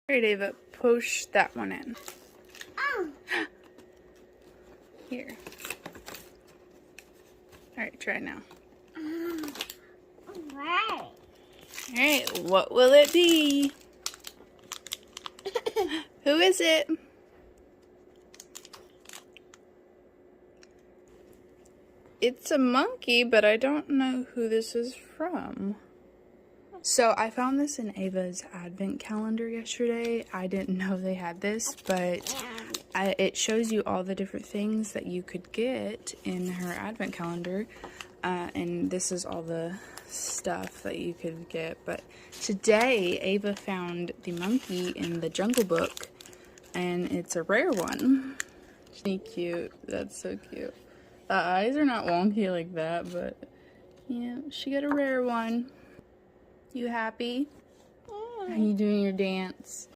Alright, Ava, push that one in. Oh. Here. Alright, try now. Right. Alright, what will it be? Who is it? It's a monkey, but I don't know who this is from. So I found this in Ava's advent calendar yesterday. I didn't know they had this, but it shows you all the different things that you could get in her advent calendar. And this is all the stuff that you could get. But today, Ava found the monkey in the Jungle Book, and it's a rare one. Isn't he cute? That's so cute. The eyes are not wonky like that, but yeah, she got a rare one. You happy? Are you doing your dance?